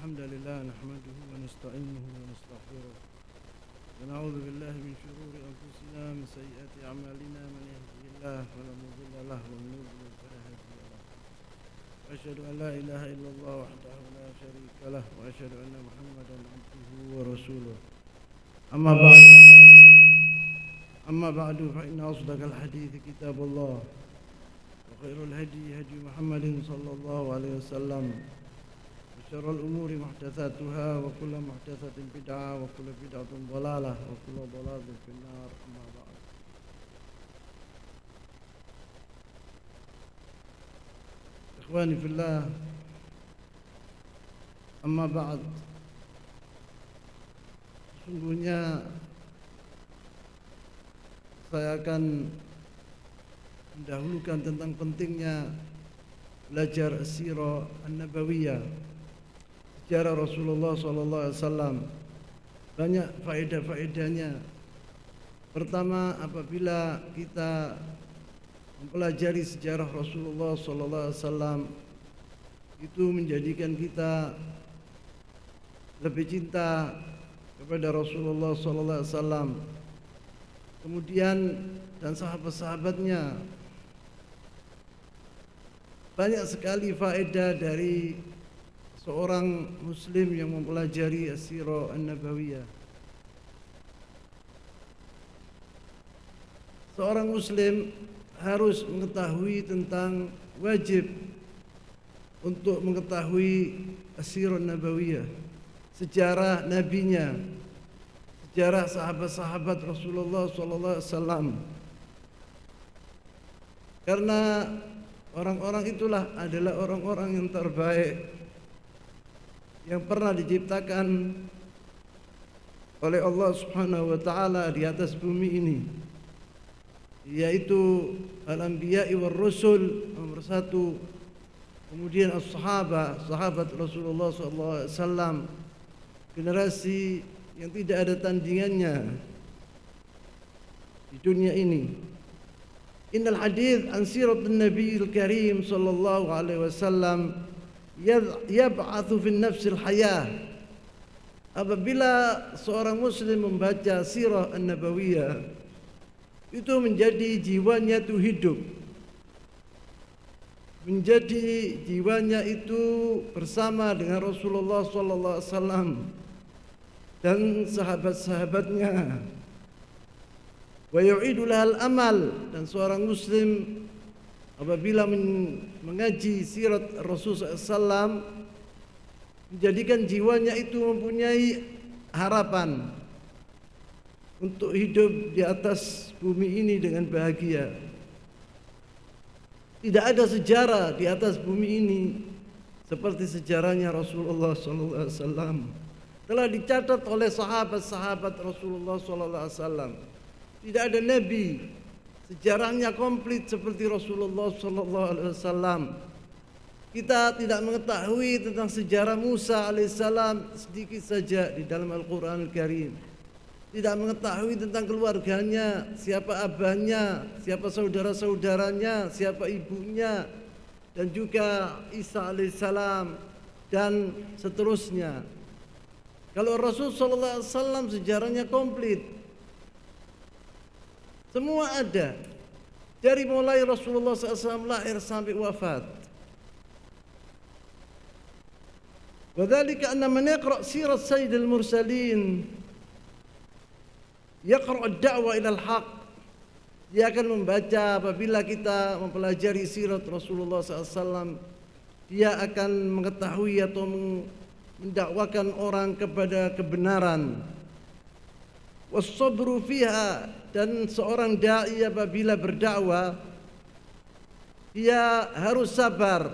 الحمد لله نحمده ونستعينه ونستغفره ونعوذ بالله من شرور أنفسنا من سيئات أعمالنا من يهده الله فلا مضل له ومن يضلل فلا هادي له وأشهد أن لا إله إلا الله وحده لا شريك له وأشهد أن محمدا عبده ورسوله أما بعد فإن أصدق الحديث كتاب الله وخير الهدي هدي محمد صلى الله عليه وسلم وشر الأمور محدثاتها وكل محدثة بدعة وكل بدعة ضلالة وكل ضلالة في النار. أما بعد إخواني في الله, أما بعد, sesungguhnya saya akan mendahulukan tentang pentingnya belajar sirah an-nabawiyah, sejarah Rasulullah SAW. Banyak faedah-faedahnya. Pertama, apabila kita mempelajari sejarah Rasulullah SAW, itu menjadikan kita lebih cinta kepada Rasulullah SAW, kemudian dan sahabat-sahabatnya. Banyak sekali faedah dari seorang muslim yang mempelajari as-sirah an-nabawiyah. Seorang muslim harus mengetahui tentang, wajib untuk mengetahui as-sirah an-nabawiyah, sejarah nabinya, sejarah sahabat-sahabat Rasulullah SAW. Karena orang-orang itulah adalah orang-orang yang terbaik yang pernah diciptakan oleh Allah Subhanahu wa taala di atas bumi ini, yaitu al-anbiya'i war rusul nomor 1, kemudian sahabat Rasulullah SAW, generasi yang tidak ada tandingannya di dunia ini. Innal hadith an siratin nabiyil karim sallallahu alaihi wasallam yab'athu fi nafsil hayah. Apabila seorang muslim membaca sirah an-nabawiyah, itu menjadi jiwanya itu hidup, menjadi jiwanya itu bersama dengan Rasulullah sallallahu alaihi wasallam dan sahabat-sahabatnya. Wa yu'idu lahal amal, dan seorang muslim apabila mengaji sirat Rasulullah SAW, menjadikan jiwanya itu mempunyai harapan untuk hidup di atas bumi ini dengan bahagia. Tidak ada sejarah di atas bumi ini seperti sejarahnya Rasulullah SAW. Telah dicatat oleh sahabat-sahabat Rasulullah SAW. Tidak ada nabi sejarahnya komplit seperti Rasulullah SAW. Kita tidak mengetahui tentang sejarah Musa alaihissalam sedikit saja di dalam Al-Quran Al-Karim. Tidak mengetahui tentang keluarganya, siapa abahnya, siapa saudara-saudaranya, siapa ibunya, dan juga Isa alaihissalam dan seterusnya. Kalau Rasulullah SAW sejarahnya komplit, semua ada, dari mulai Rasulullah SAW lahir sampai wafat. Wadzalika anna man yaqra' sirat sayyidil mursalin yaqra' ad-da'wa ila al-haq. Dia akan membaca, apabila kita mempelajari sirat Rasulullah SAW, dia akan mengetahui atau mendakwakan orang kepada kebenaran. Was-sabru fiha, dan seorang dai apabila berdakwah, dia harus sabar.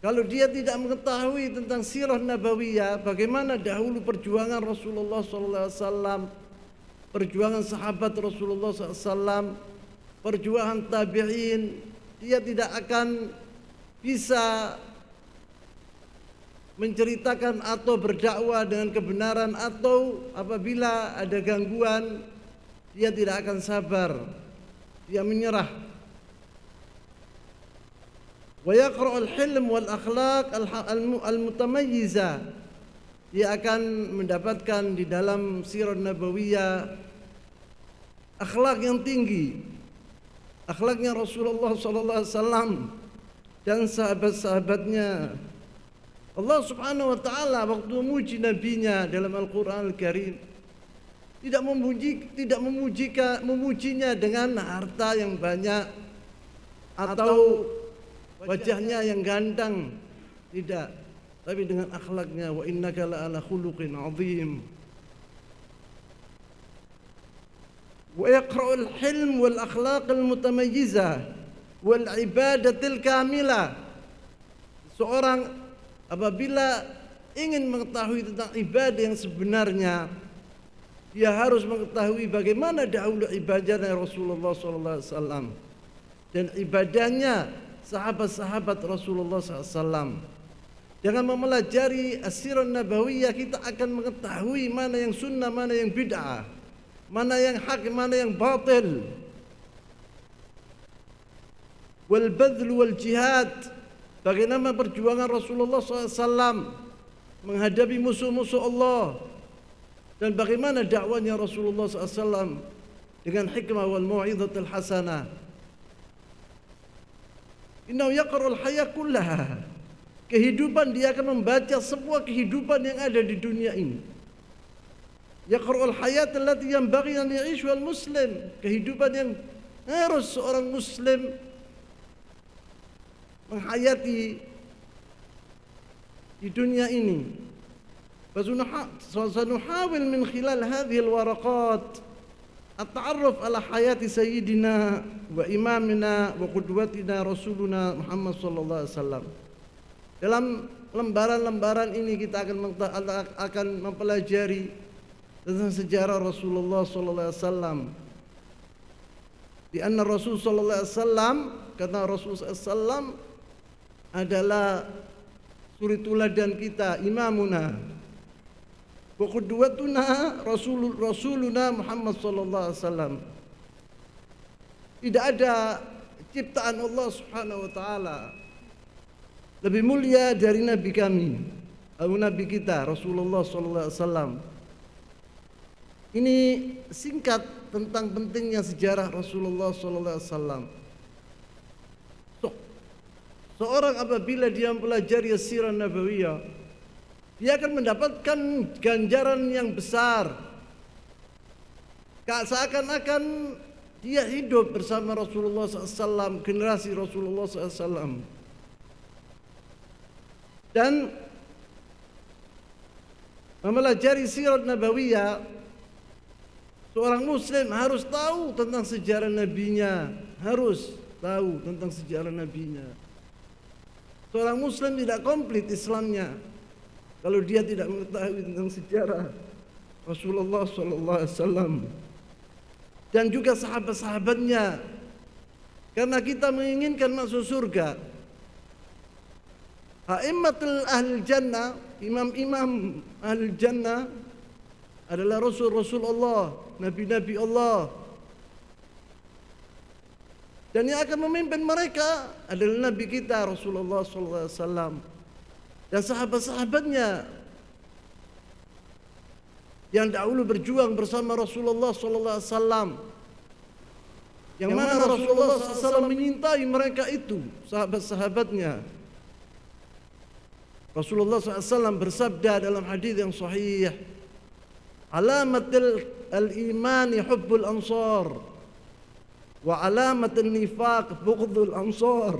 Kalau dia tidak mengetahui tentang sirah nabawiyah, bagaimana dahulu perjuangan Rasulullah SAW, perjuangan sahabat Rasulullah SAW, perjuangan tabi'in, dia tidak akan bisa menceritakan atau berdakwah dengan kebenaran. Atau apabila ada gangguan, dia tidak akan sabar, dia menyerah. Wa yaqra'ul hilm wal akhlaq al-mutamayyizah. Dia akan mendapatkan di dalam sirah nabawiyah akhlak yang tinggi, akhlaknya Rasulullah sallallahu alaihi wasallam dan sahabat-sahabatnya. Allah Subhanahu wa taala waktu memuji nabinya dalam Al-Qur'an Al-Karim tidak memujinya dengan harta yang banyak atau wajahnya yang ganteng, tidak, tapi dengan akhlaknya. Wa innaka la'ala khuluqin 'azim. Wa yaqra'ul hilm wal akhlaq al mutamayyizah wal ibadatil kamilah. Seorang apabila ingin mengetahui tentang ibadah yang sebenarnya, dia harus mengetahui bagaimana dahulu ibadahnya Rasulullah SAW dan ibadahnya sahabat-sahabat Rasulullah SAW. Dengan mempelajari as-sirah nabawiyah, kita akan mengetahui mana yang sunnah, mana yang bid'ah, mana yang hak, mana yang batil. Wal badl wal jihad, bagaimana perjuangan Rasulullah SAW menghadapi musuh-musuh Allah, dan bagaimana dakwanya Rasulullah SAW dengan hikmah wal mau'izatul hasanah. Innahu yaqra'ul hayah kullaha. Kehidupan, dia akan membaca semua kehidupan yang ada di dunia ini. Yaqra'ul hayat allati yanbaghi an ya'ish wal muslim. Kehidupan yang harus seorang muslim menghayati di dunia ini. Sanuhawil min khilal hadhihi al-waraqat at-ta'arruf ala hayati sayyidina wa imamina wa qudwatina Rasuluna Muhammad sallallahu alaihi wasallam. Dalam lembaran-lembaran ini kita akan mempelajari tentang sejarah Rasulullah sallallahu alaihi wasallam. Di anna Rasul sallallahu alaihi wasallam, kata Rasul sallallahu alaihi wasallam adalah suri teladan kita, imamuna wa qudwatuna Rasuluna Muhammad sallallahu alaihi wasallam. Tidak ada ciptaan Allah Subhanahu wa taala lebih mulia dari nabi kami, nabi kita Rasulullah sallallahu alaihi wasallam. Ini singkat tentang pentingnya sejarah Rasulullah sallallahu alaihi wasallam. Seorang apabila dia mempelajari sirah nabawiyah, dia akan mendapatkan ganjaran yang besar. Seakan-akan dia hidup bersama Rasulullah SAW, generasi Rasulullah SAW. Dan mempelajari sirah nabawiyah, seorang muslim harus tahu tentang sejarah nabinya, harus tahu tentang sejarah nabinya. Seorang muslim tidak komplit Islamnya kalau dia tidak mengetahui tentang sejarah Rasulullah sallallahu alaihi wasallam dan juga sahabat-sahabatnya. Karena kita menginginkan masuk surga. A'immatul ahli jannah, imam-imam ahli jannah adalah Rasul-Rasul Allah, Nabi-Nabi Allah. Dan yang akan memimpin mereka adalah Nabi kita Rasulullah SAW dan sahabat-sahabatnya yang dahulu berjuang bersama Rasulullah SAW. Yang mana Rasulullah SAW menyintai mereka itu, sahabat-sahabatnya. Rasulullah SAW bersabda dalam hadis yang sahih, alamatul al-imani hubbul ansar wa alamatul nifaq bughdul ansar.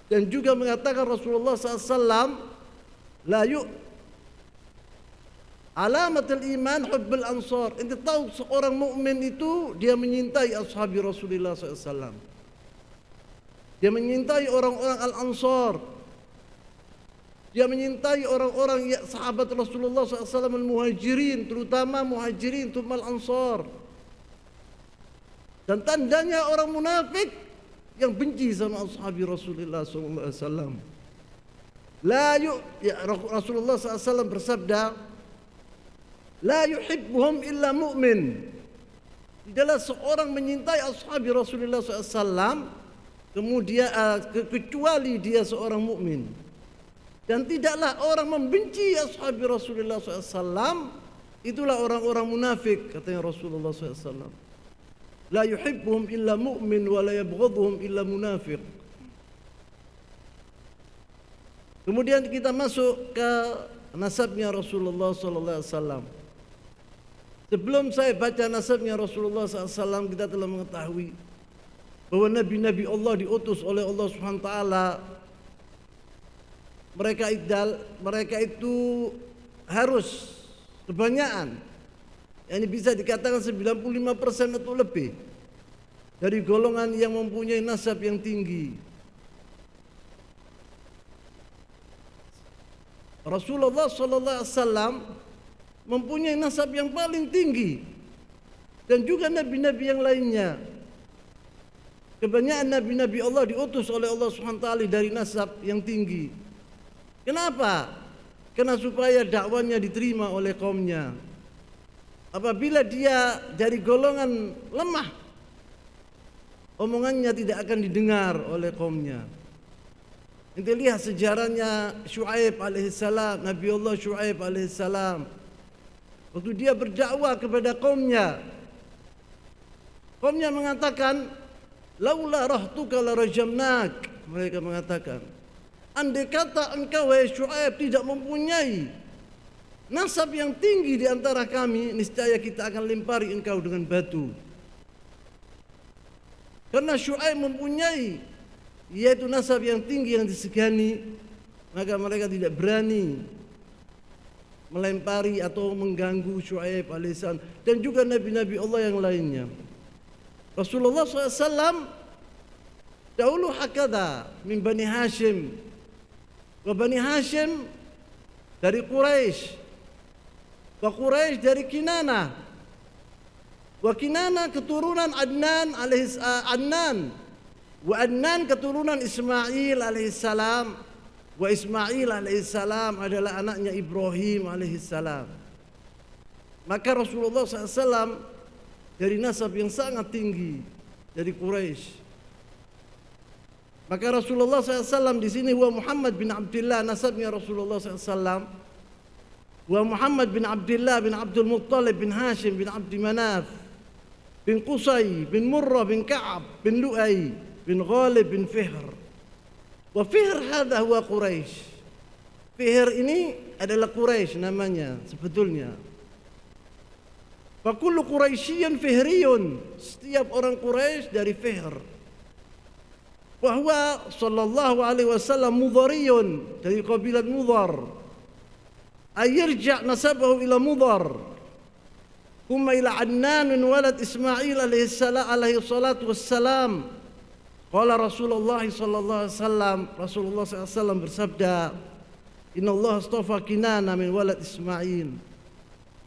Dan juga mengatakan Rasulullah SAW, alamatul iman hubbul ansar. Ente tahu seorang mukmin itu dia menyintai ashabi Rasulullah SAW. Dia menyintai orang-orang al-ansar. Dia menyintai orang-orang sahabat Rasulullah SAW al-muhajirin, terutama muhajirin tumal ansar. Dan tandanya orang munafik yang benci sama ashabi Rasulullah SAW. Rasulullah SAW bersabda, la yuhibbuhum illa mu'min. Tidaklah seorang menyintai ashabi Rasulullah SAW kemudian kecuali dia seorang mukmin. Dan tidaklah orang membenci ashabi Rasulullah SAW, itulah orang-orang munafik, katanya Rasulullah SAW. La yuhibbuhum illa mu'min wa la yabghadhuhum illa munafiq. Kemudian kita masuk ke nasabnya Rasulullah SAW. Sebelum saya baca nasabnya Rasulullah SAW, kita telah mengetahui bahwa nabi-nabi Allah diutus oleh Allah SWT. Mereka itu harus kebanyakan, ini bisa dikatakan 95% atau lebih dari golongan yang mempunyai nasab yang tinggi. Rasulullah SAW mempunyai nasab yang paling tinggi, dan juga nabi-nabi yang lainnya. Kebanyakan nabi-nabi Allah diutus oleh Allah SWT dari nasab yang tinggi. Kenapa? Karena supaya dakwanya diterima oleh kaumnya. Apabila dia dari golongan lemah, omongannya tidak akan didengar oleh kaumnya. Kita lihat sejarahnya Syuaib alaihissalam, Nabi Allah Syuaib alaihissalam. Waktu dia berdakwah kepada kaumnya, kaumnya mengatakan, laula rahtuka la rajamnak. Mereka mengatakan, andai kata engkau wahai Syuaib tidak mempunyai nasab yang tinggi di antara kami, niscaya kita akan lempari engkau dengan batu. Karena Syuaib mempunyai yaitu nasab yang tinggi yang disegani, maka mereka tidak berani melempari atau mengganggu Syuaib alaihissalam dan juga nabi-nabi Allah yang lainnya. Rasulullah SAW dahulu hakada min Bani Hashim, wa Bani Hashim dari Quraisy, wa Quraisy dari Kinanah, wa Kinanah keturunan Adnan wa Adnan keturunan Ismail alaihissalam, wa Ismail alaihissalam adalah anaknya Ibrahim alaihissalam. Maka Rasulullah SAW dari nasab yang sangat tinggi dari Quraisy. Maka Rasulullah SAW di sini wa Muhammad bin Abdullah, nasabnya Rasulullah SAW. Wa Muhammad bin Abdullah bin Abdul Muttalib bin Hashim bin Abdi Manaf bin Qusay bin Murrah bin Ka'ab bin Lu'ay bin Ghalib bin Fihr. Wa Fihr hadha huwa Quraisy. Fihr ini adalah Quraisy namanya sebetulnya. Fa kullu Quraisyin Fihriyun, setiap orang Quraisy dari Fihr. Wa huwa sallallahu alaihi wasallam Mudhariyun, dari kabilah Mudhar. Ayirja' nasabahu ila Mudhar. Thumma ila Adnan min walad Ismail alaihi salatu wassalam. Qala Rasulullah sallallahu alaihi wasallam, Rasulullah SAW bersabda, Inna Allah astafa Kinana min walad Ismail.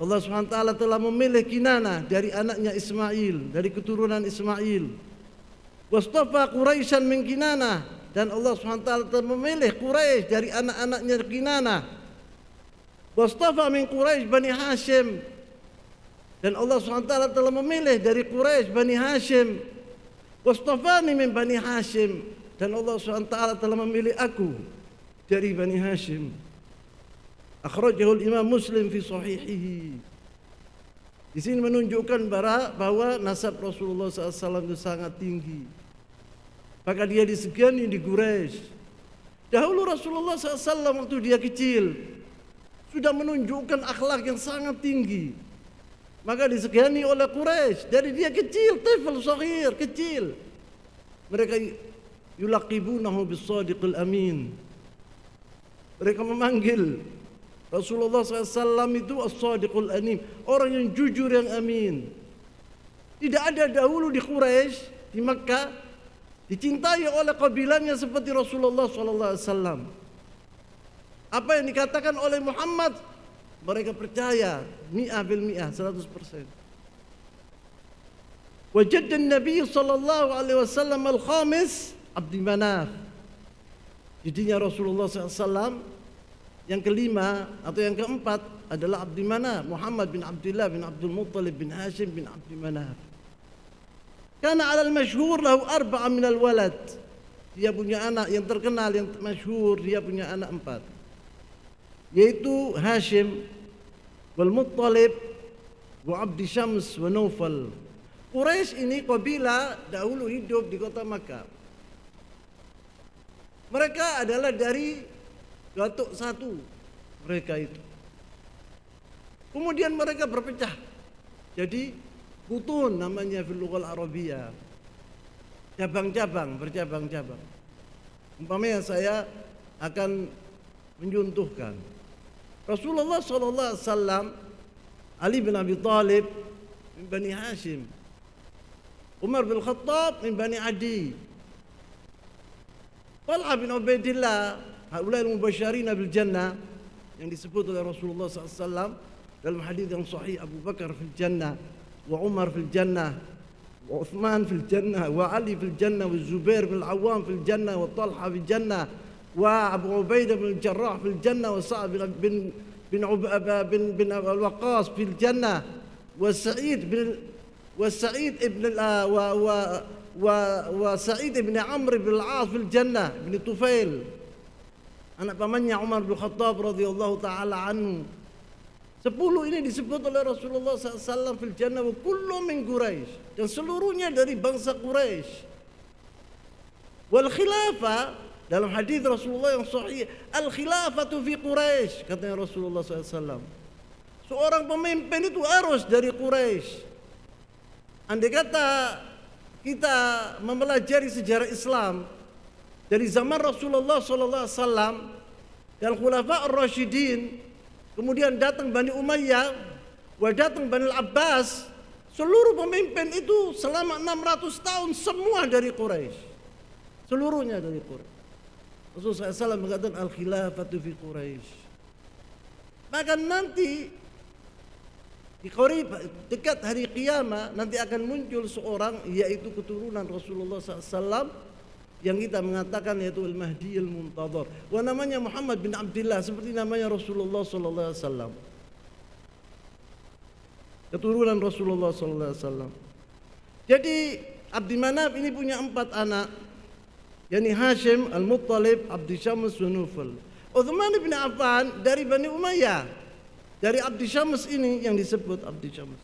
Allah SWT telah memilih Kinana dari anaknya Ismail, dari keturunan Ismail. Wastafa Quraisyan min Kinana, dan Allah SWT telah memilih Quraisy dari anak-anaknya Kinana. Wastafa min Quraisy Bani Hashim, dan Allah SWT telah memilih dari Quraisy Bani Hashim. Wastafani min Bani Hashim, dan Allah SWT telah memilih aku dari Bani Hashim. Akhrajahu Imam Muslim fi sahihihi. Di sini menunjukkan bahwa nasab Rasulullah SAW itu sangat tinggi. Maka dia disegani di Quraisy. Dahulu Rasulullah SAW waktu dia kecil sudah menunjukkan akhlak yang sangat tinggi. Maka disegani oleh Quraisy dari dia kecil, tifl saghir, kecil. Mereka yulaqibunahu bis-sadiqil amin. Mereka memanggil Rasulullah SAW itu as-sadiqul amin, orang yang jujur, yang amin. Tidak ada dahulu di Quraisy, di Makkah, dicintai oleh kabilahnya seperti Rasulullah SAW. Apa yang dikatakan oleh Muhammad, mereka percaya 100%. Wajadda Nabi sallallahu alaihi wasallam al-khamis Abdi Manaf. Jadinya Rasulullah SAW yang kelima atau yang keempat adalah Abdi Manaf, Muhammad bin Abdullah bin Abdul Muttalib bin Hashim bin Abdi Manaf. Kana 'ala al-mashhur lahu 4 min al-walad. dia punya anak yang terkenal, yang masyhur, dia punya anak 4. Yaitu Hashim, wal Muttalib, wa Abdi Syams, wa Naufal. Quraisy ini kabilah dahulu hidup di kota Makkah. Mereka adalah dari datuk satu mereka itu. Kemudian mereka berpecah. Jadi butun namanya fil lughal arabiyah. Cabang-cabang, bercabang-cabang. Umpamanya saya akan mencontohkan. Rasulullah sallallahu alaihi wasallam, Ali bin Abi Thalib min Bani Hashim, Umar bin Khattab min Bani Adi, Talha bin Ubaidillah, haulai al-mubasysyirin bil jannah yang disebut oleh Rasulullah SAW dalam hadis yang sahih, Abu Bakar fil jannah, wa Umar fil jannah, wa Uthman fil jannah, wa Ali fil jannah, wa Zubair bin Al-Awwam fil jannah, wa Talha fil jannah, wa Abu Ubaidah bin Jarrah fil jannah, wa Sa'ad bin Al-Waqqas fil jannah, wa Sa'id ibn Sa'id ibn Amr bin Al-As fil jannah, bin Tufail, anak pamannya Umar bin Khattab radhiyallahu taala anhu. 10 ini disebut oleh Rasulullah SAW fil jannah, wa kullu min Quraisy, dan seluruhnya dari bangsa Quraisy. Wal khilafah, dalam hadis Rasulullah yang sahih, al khilafatu fi Quraisy, katanya Rasulullah SAW. Seorang pemimpin itu harus dari Quraisy. Andai kata kita mempelajari sejarah Islam dari zaman Rasulullah SAW dan Khulafa ar-Rasyidin, kemudian datang Bani Umayyah, datang Bani Al-Abbas, seluruh pemimpin itu selama 600 tahun semua dari Quraisy. Seluruhnya dari Quraisy. Rasulullah SAW mengatakan al-khilafatu fi Quraisy. Maka nanti di dekat hari kiamat nanti akan muncul seorang, yaitu keturunan Rasulullah SAW, yang kita mengatakan yaitu Al-Mahdi Al-Muntadhar. Wa namanya Muhammad bin Abdullah, seperti namanya Rasulullah SAW. Keturunan Rasulullah SAW. Jadi Abdi Manaf ini punya 4 anak, yakni Hashim, Al-Muttalib, Abdi Syams, wa Naufal. Uthman bin Affan dari Bani Umayyah, dari Abdi Syams ini yang disebut Abdi Syams.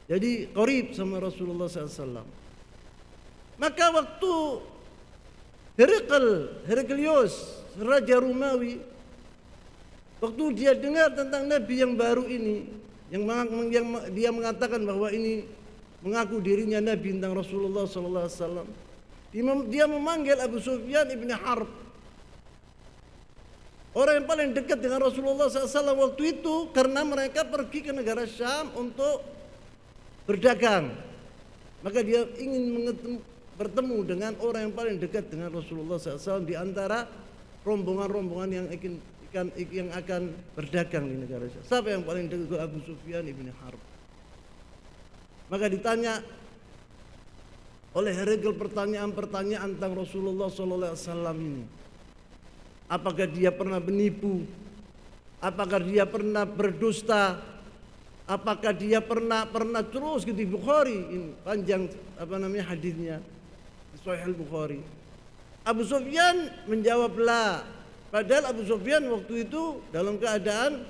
Jadi qarib sama Rasulullah SAW. Maka waktu Heraklius, Raja Romawi, waktu dia dengar tentang Nabi yang baru ini, yang dia mengatakan bahwa ini mengaku dirinya Nabi tentang Rasulullah SAW, dia memanggil Abu Sufyan ibn Harb, orang yang paling dekat dengan Rasulullah SAW waktu itu, karena mereka pergi ke negara Syam untuk berdagang. Maka dia ingin bertemu dengan orang yang paling dekat dengan Rasulullah SAW di antara rombongan-rombongan yang akan berdagang di negara Syam. Siapa yang paling dekat? Abu Sufyan ibn Harb. Maka ditanya oleh Heraklius pertanyaan-pertanyaan tentang Rasulullah SAW ini. Apakah dia pernah menipu? Apakah dia pernah berdusta? Apakah dia pernah terus gitu di Bukhari, ini panjang hadisnya di Sahih Al-Bukhari. Abu Sufyan menjawablah, padahal Abu Sufyan waktu itu dalam keadaan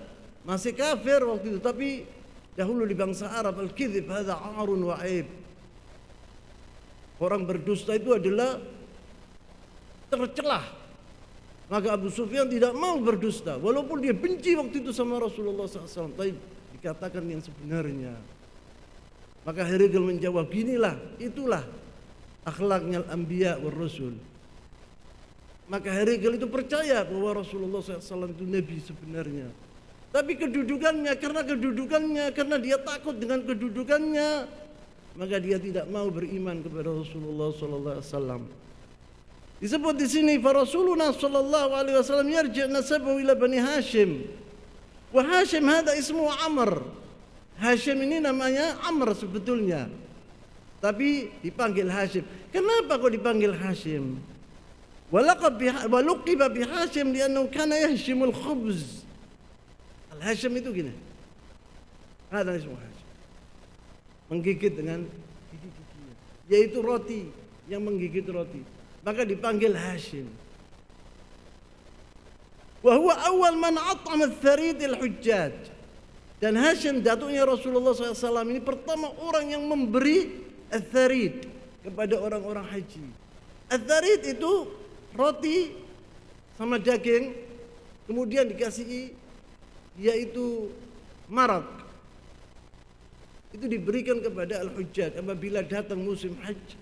masih kafir waktu itu, tapi dahulu di bangsa Arab al-kadzib hadza 'arun wa 'aib. Orang berdusta itu adalah tercelah. Maka Abu Sufyan tidak mau berdusta, walaupun dia benci waktu itu sama Rasulullah SAW. Tapi dikatakan yang sebenarnya. Maka Heraklius menjawab, itulah akhlaknya al-anbiya wal rasul. Maka Heraklius itu percaya bahwa Rasulullah SAW itu Nabi sebenarnya. Tapi karena dia takut dengan kedudukannya, maka dia tidak mau beriman kepada Rasulullah SAW. Disebut di sini, fa Rasulullah sallallahu alaihi wasallam yarji' nasabahu ila Bani Hashim. Wa Hashim hada ismu Amr. Hashim ini namanya Amr sebetulnya, tapi dipanggil Hashim. Kenapa kok dipanggil Hashim? Wa luqiba bi Hashim li'annahu kana yahshimul khubz. Al-Hashim itu gini. Hada ismu Hashim. Menggigit dengan gigi-giginya, yaitu roti, yang menggigit roti. maka dipanggil Hashim. Wa huwa awal man at'ama al-tharid al-hujjaj. Dan Hashim datuknya Rasulullah SAW ini pertama orang yang memberi al-tharid kepada orang-orang haji. Al-tharid itu roti sama daging, kemudian dikasihi yaitu marak. Itu diberikan kepada al-hujjaj apabila datang musim haji.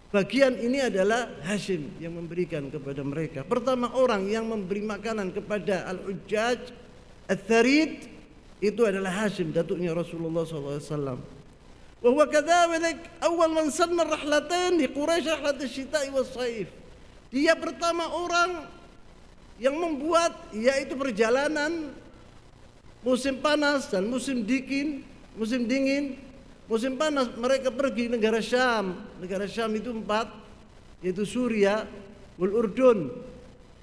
Bagian ini adalah Hashim yang memberikan kepada mereka. Pertama orang yang memberi makanan kepada al-hujjaj al-tharid itu adalah Hashim, datuknya Rasulullah SAW. Wa huwa kadzalik awal man sanna rahlatain li Quraisy rahlat asy-syita'i was-shaif. Dia pertama orang yang membuat yaitu perjalanan musim panas dan musim dingin. Musim panas mereka pergi negara Syam. Negara Syam itu 4, yaitu Suria, wal Urdun,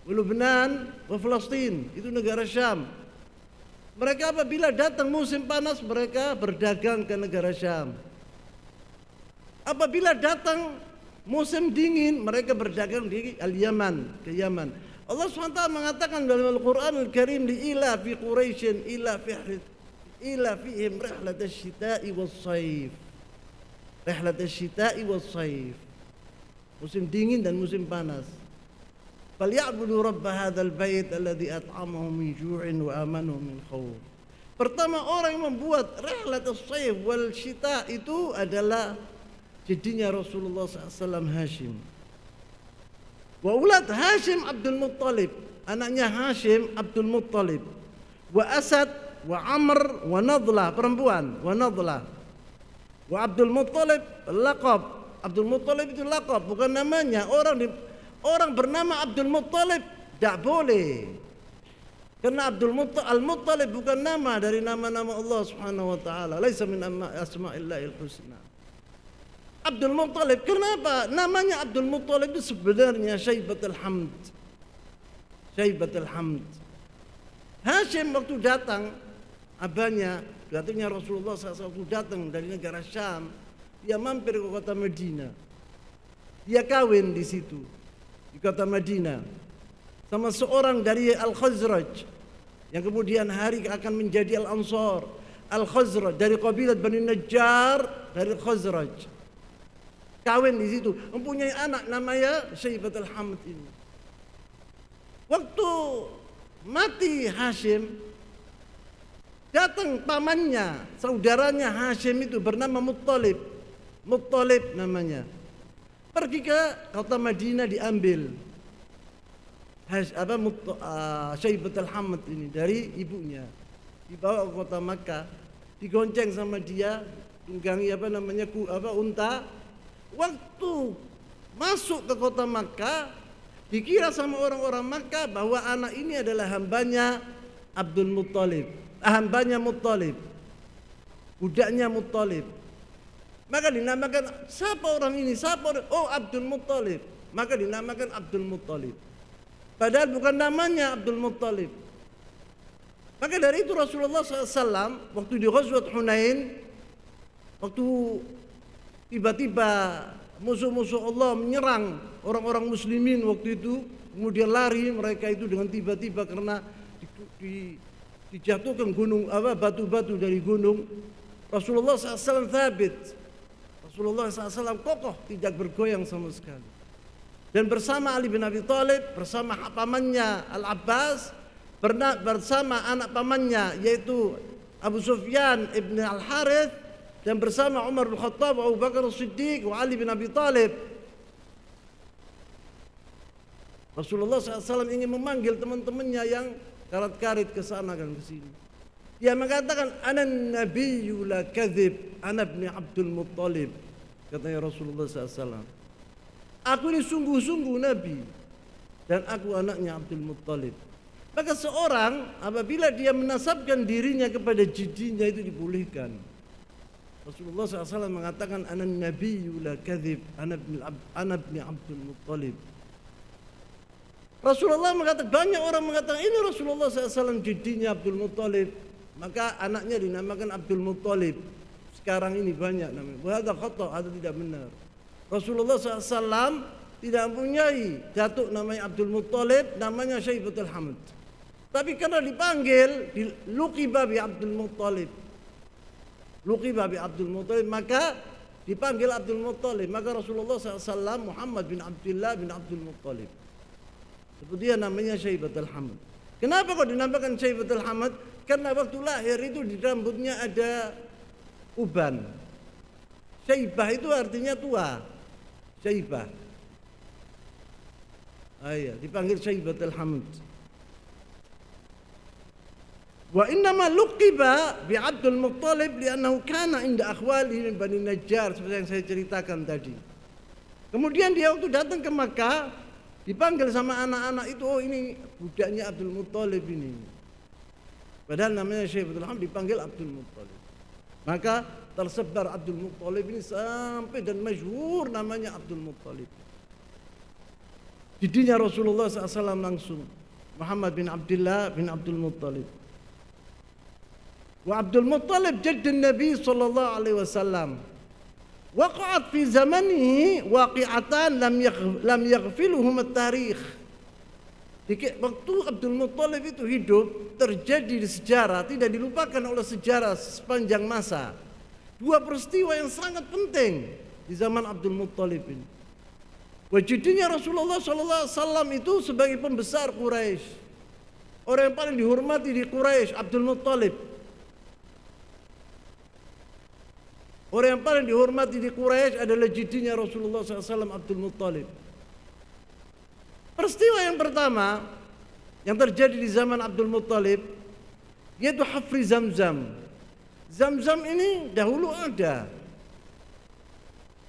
wal Lubnan, wa Palestina. Itu negara Syam. Mereka apabila datang musim panas mereka berdagang ke negara Syam. Apabila datang musim dingin mereka berdagang di Al-Yaman, ke Yaman. Allah SWT mengatakan dalam Al-Quran Al-Karim li ila fi Quraisyin ila fihim rihlat asy-syita'i was-shaif. Rihlat asy-syita'i was-shaif. Musim dingin dan musim panas. Falyabudu rabb hadzal bait alladzi at'amahum min ju'in wa amanahum min khauf. Pertama orang yang membuat rihlat asy-shaif wal syita itu adalah jadinya Rasulullah SAW Hashim. Wa ulad Hashim Abdul Muttalib, anaknya Hashim Abdul Muttalib. Wa Asad wa Amr wa Nadlah, perempuan, wa Nadlah. Wa Abdul Muttalib laqab. Abdul Muttalib itu laqab, bukan namanya. Orang bernama Abdul Muttalib tidak boleh. Karena Al-Muttalib bukan nama dari nama-nama Allah Subhanahu wa taala. Laisa min asma'illahil husna. Abdul Muttalib, kenapa namanya Abdul Muttalib itu sebenarnya Syaibatul Hamd. Syaibatul Hamd. Hashim waktu datang, abahnya, datuknya Rasulullah SAW datang dari negara Syam, dia mampir ke kota Madinah. Dia kawin di situ, di kota Madinah, sama seorang dari Al-Khazraj, yang kemudian hari akan menjadi Al-Ansar. Al-Khazraj dari kabilah Bani Najjar dari Khazraj. Kawin di situ, mempunyai anak namanya Syaibatul Hamd ini. Waktu mati Hashim, datang pamannya, saudaranya Hashim itu bernama Muttalib. Muttalib namanya. Pergi ke kota Madinah diambil Syaibatul Hamd ini dari ibunya. Dibawa ke kota Makkah, digonceng sama dia, tunggangi unta. Waktu masuk ke kota Makkah, dikira sama orang-orang Makkah bahwa anak ini adalah hambanya Abdul Muttalib, hambanya Muttalib, budaknya Muttalib. Maka dinamakan, siapa orang ini? Oh, Abdul Muttalib. Maka dinamakan Abdul Muttalib. Padahal bukan namanya Abdul Muttalib. Maka dari itu Rasulullah SAW waktu di Ghazwat Hunain, waktu tiba-tiba musuh-musuh Allah menyerang orang-orang muslimin waktu itu, kemudian lari mereka itu dengan tiba-tiba karena dijatuhkan batu-batu dari gunung. Rasulullah SAW thabit. Rasulullah SAW kokoh, tidak bergoyang sama sekali. Dan bersama Ali bin Abi Thalib, bersama pamannya Al-Abbas, bersama anak pamannya yaitu Abu Sufyan ibn Al-Harith, dan bersama Umar bin Khattab, Abu Bakar As-Siddiq, wa Ali bin Abi Thalib. Rasulullah SAW ingin memanggil teman-temannya yang karat-karit ke sana dan ke sini. Dia mengatakan, "Ana nabiyyu la kadzib, ana ibn Abdul Muttalib." Katanya Rasulullah SAW. Aku ini sungguh-sungguh nabi dan aku anaknya Abdul Muttalib. Maka seorang apabila dia menasabkan dirinya kepada jadinya itu dibolehkan. Rasulullah SAW mengatakan, "Ana nabiyyu la kadzib, ana ibn Abdul Muttalib." Rasulullah mengatakan, banyak orang mengatakan ini Rasulullah SAW jadinya Abdul Muttalib, maka anaknya dinamakan Abdul Muttalib. Sekarang ini banyak namanya. Wahada khata', ada tidak benar. Rasulullah SAW tidak mempunyai datuk namanya Abdul Muttalib, namanya Syaibatul Hamd. Tapi karena dipanggil luqiba bi Abdul Muttalib. Luqiba bi Abdul Muttalib, maka dipanggil Abdul Muttalib. Maka Rasulullah SAW Muhammad bin Abdullah bin Abdul Muttalib. Seperti dia namanya Syaibatul Hamd. Kenapa kok dinamakan Syaibatul Hamd? Karena waktu lahir itu di rambutnya ada uban. Syaibah itu artinya tua. Syaibah. Iya, dipanggil Syaibatul Hamd. Wa innama luqiba bi Abdul Muttalib li'annahu kana inda akhwalihi min Bani Najjar, seperti yang saya ceritakan tadi. Kemudian dia waktu datang ke Makkah dipanggil sama anak-anak itu, oh ini budaknya Abdul Muttalib ini. Padahal namanya Syaibatul Hamd, dipanggil Abdul Muttalib. Maka tersebar Abdul Muttalib ini sampai dan masyhur namanya Abdul Muttalib. Didinya Rasulullah SAW langsung Muhammad bin Abdullah bin Abdul Muttalib. Wa Abdul Muttalib jaddun Nabi sallallahu alaihi wasallam. Waqa'at fi zamanihi waqi'atan lam yaghfiluhum at-tarikh. Waktu Abdul Muttalib itu hidup, terjadi di sejarah, tidak dilupakan oleh sejarah sepanjang masa. Dua peristiwa yang sangat penting di zaman Abdul Muttalib ini. Wajidinya Rasulullah SAW itu sebagai pembesar Quraisy, orang yang paling dihormati di Quraisy, Abdul Muttalib. Orang yang paling dihormati di Quraisy adalah jidinya Rasulullah SAW, Abdul Muttalib. Peristiwa yang pertama yang terjadi di zaman Abdul Muttalib yaitu hafri Zamzam. Zamzam ini dahulu ada.